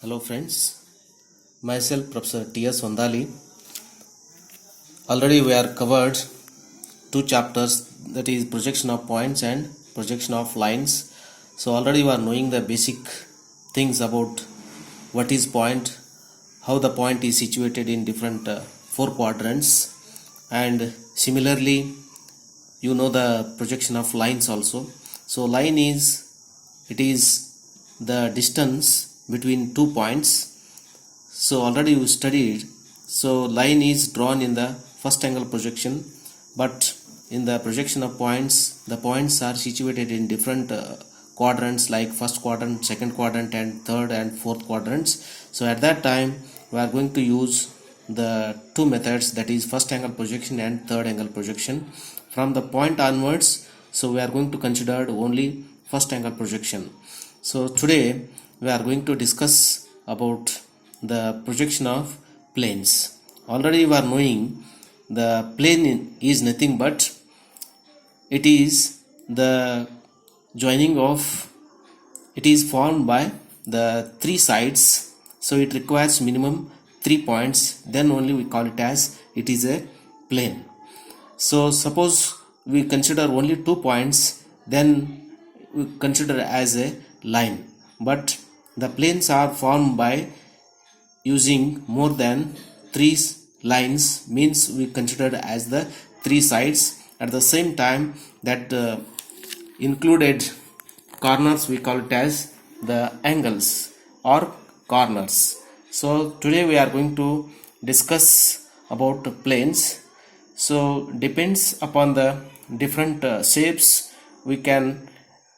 Hello friends, myself Professor T.S. Vandali. Already we are covered two chapters, that is projection of points and projection of lines. So already we are knowing the basic things about what is point, how the point is situated in different four quadrants, and similarly you know the projection of lines also. So line is the distance between 2 points. So already you studied. So line is drawn in the first angle projection, but in the projection of points, the points are situated in different quadrants like first quadrant, second quadrant, and third and fourth quadrants. So at that time we are going to use the two methods, that is first angle projection and third angle projection. From the point onwards, so we are going to consider only first angle projection. So today we are going to discuss about the projection of planes. Already we are knowing the plane is nothing but it is the joining of, it is formed by the three sides. So it requires minimum 3 points, then only we call it as it is a plane. So suppose we consider only 2 points, then we consider as a line. But the planes are formed by using more than 3 lines, means we consider as the 3 sides. At the same time that included corners, we call it as the angles or corners. So today we are going to discuss about planes. So depends upon the different shapes, we can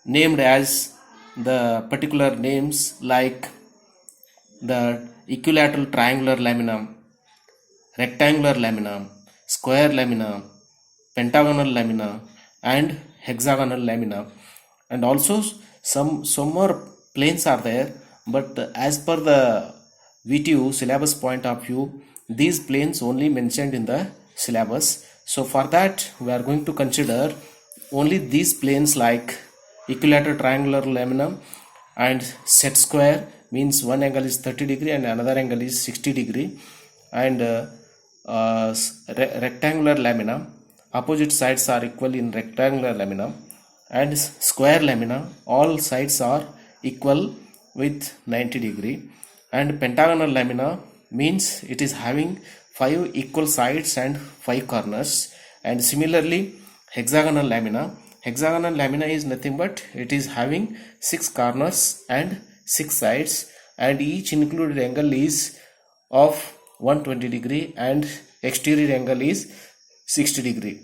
named as the particular names like the equilateral triangular lamina, rectangular lamina, square lamina, pentagonal lamina, and hexagonal lamina. And also some more planes are there, but as per the VTU syllabus point of view, these planes only mentioned in the syllabus. So for that we are going to consider only these planes like equilateral triangular lamina and set square, means one angle is 30 degree and another angle is 60 degree, and rectangular lamina, opposite sides are equal in rectangular lamina, and square lamina, all sides are equal with 90 degree, and pentagonal lamina means it is having 5 equal sides and 5 corners. And similarly hexagonal lamina is nothing but it is having 6 corners and 6 sides, and each included angle is of 120 degree and exterior angle is 60 degree.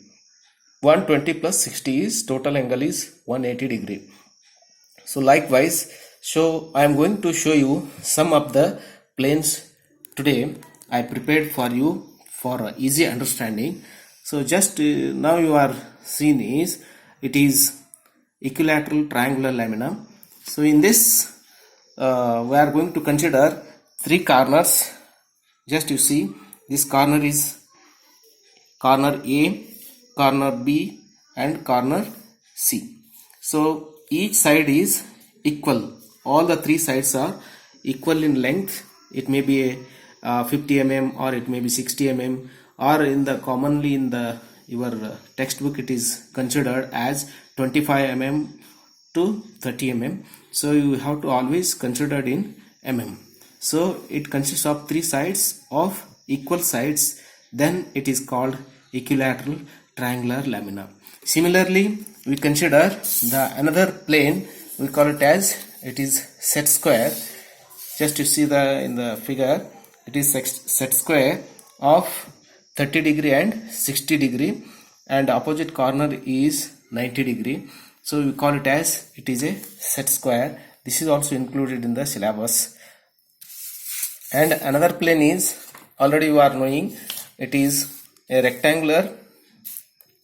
120 plus 60 is total angle is 180 degree. So likewise, so I am going to show you some of the planes today I prepared for you for easy understanding. So just now you are seen is it is equilateral triangular lamina. So in this we are going to consider 3 corners. Just you see, this corner is corner A, corner B, and corner C. So each side is equal, all the 3 sides are equal in length. It may be a 50 mm or it may be 60 mm, or in the commonly in the your textbook it is considered as 25 mm to 30 mm. So you have to always consider in mm. So it consists of 3 sides of equal sides, then it is called equilateral triangular lamina. Similarly we consider the another plane, we call it as it is set square. Just you see the in the figure, it is set square of 30 degree and 60 degree, and opposite corner is 90 degree. So we call it as it is a set square. This is also included in the syllabus. And another plane is already you are knowing, it is a rectangular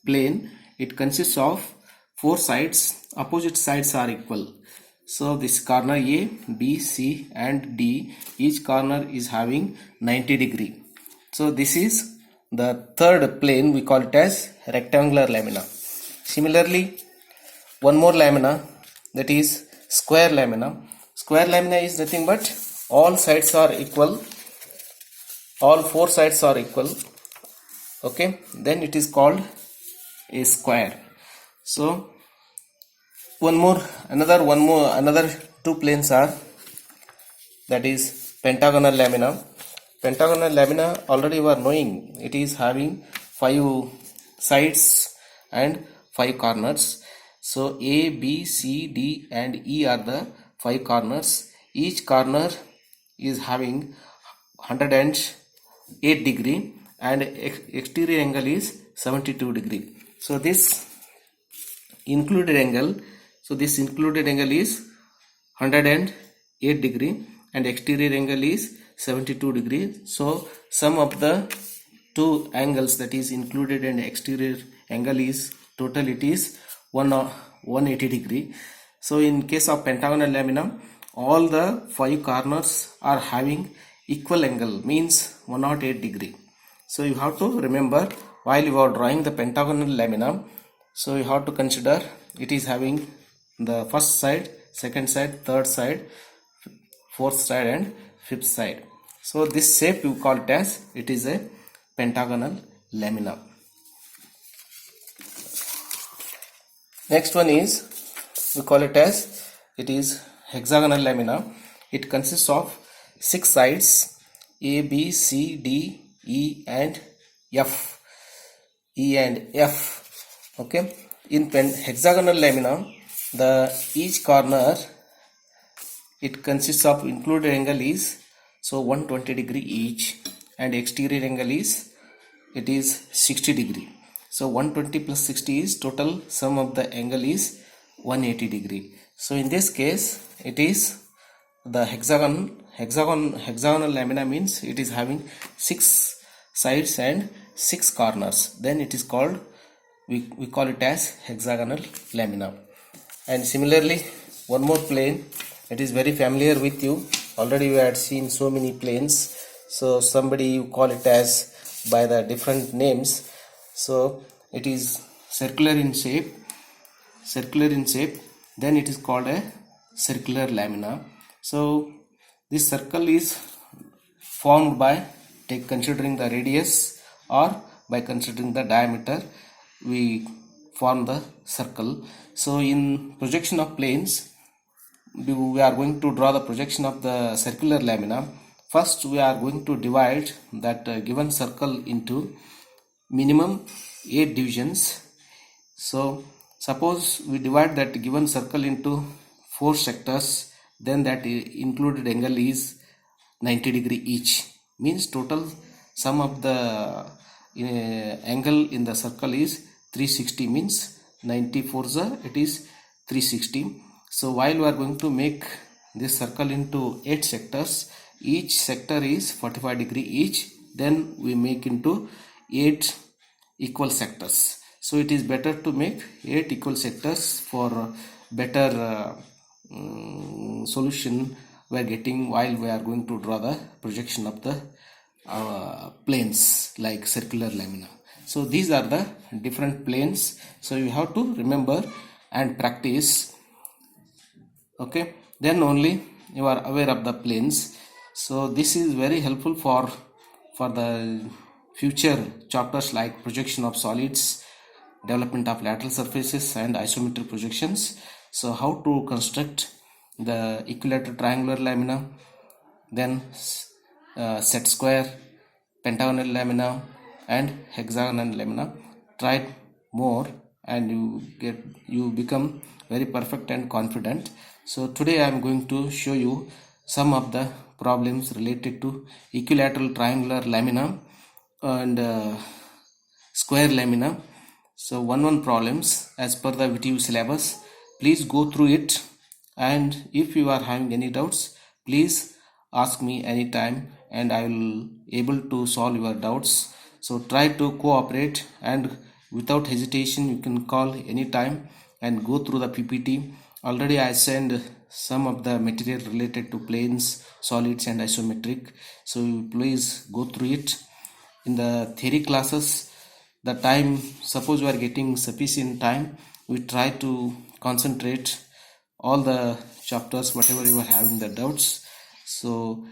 plane. It consists of 4 sides, opposite sides are equal. So this corner A, B, C and D, each corner is having 90 degree. So this is the third plane, we call it as rectangular lamina. Similarly one more lamina, that is square lamina. Square lamina is nothing but all sides are equal, all four sides are equal, okay, then it is called a square. So another two planes are, that is pentagonal lamina. Pentagonal lamina, already you are knowing, it is having five sides and five corners. So A, B, C, D and E are the five corners. Each corner is having 108 degree and exterior angle is 72 degree. So this included angle, is 108 degree and exterior angle is 72 degree. So sum of the two angles, that is included and exterior angle, is total, it is 180 degree. So in case of pentagonal lamina, all the five corners are having equal angle, means 108 degree. So you have to remember while you are drawing the pentagonal lamina, so you have to consider it is having the first side, second side, third side, fourth side and fifth side. So this shape you call it as, it is a pentagonal lamina. Next one is, we call it as, it is hexagonal lamina. It consists of 6 sides, A, B, C, D, E and F. Okay, in hexagonal lamina, the each corner, it consists of included angle is 120 degree each and exterior angle is, it is 60 degree. So 120 plus 60 is total sum of the angle is 180 degree. So in this case, it is the hexagonal lamina, means it is having 6 sides and 6 corners. Then it is called, we call it as hexagonal lamina. And similarly, one more plane, it is very familiar with you. Already you had seen so many planes. So somebody you call it as by the different names. So it is circular in shape, then it is called a circular lamina. So this circle is formed by considering the radius or by considering the diameter, we form the circle. So in projection of planes, we are going to draw the projection of the circular lamina. First we are going to divide that given circle into minimum 8 divisions. So suppose we divide that given circle into 4 sectors, then that included angle is 90 degree each, means total sum of the angle in the circle is 360, means 94 it is 360. So while we are going to make this circle into 8 sectors, each sector is 45 degree each, then we make into 8 equal sectors. So it is better to make 8 equal sectors for better solution we are getting while we are going to draw the projection of the planes like circular lamina. So these are the different planes. So you have to remember and practice. Okay, then only you are aware of the planes. So this is very helpful for the future chapters like projection of solids, development of lateral surfaces and isometric projections. So how to construct the equilateral triangular lamina, then set square, pentagonal lamina and hexagonal lamina. Try more and you become very perfect and confident. So today I am going to show you some of the problems related to equilateral triangular lamina and square lamina. So one problems as per the VTU syllabus. Please go through it, and if you are having any doubts, please ask me anytime and I will able to solve your doubts. So try to cooperate, and without hesitation you can call anytime and go through the PPT. Already I send some of the material related to planes, solids and isometric. So please go through it. In the theory classes, the time, suppose we are getting sufficient time, we try to concentrate all the chapters whatever you are having the doubts, So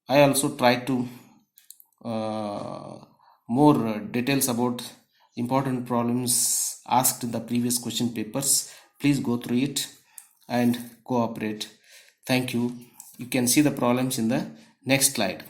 I also try to more details about important problems asked in the previous question papers. Please go through it and cooperate. Thank you. You can see the problems in the next slide.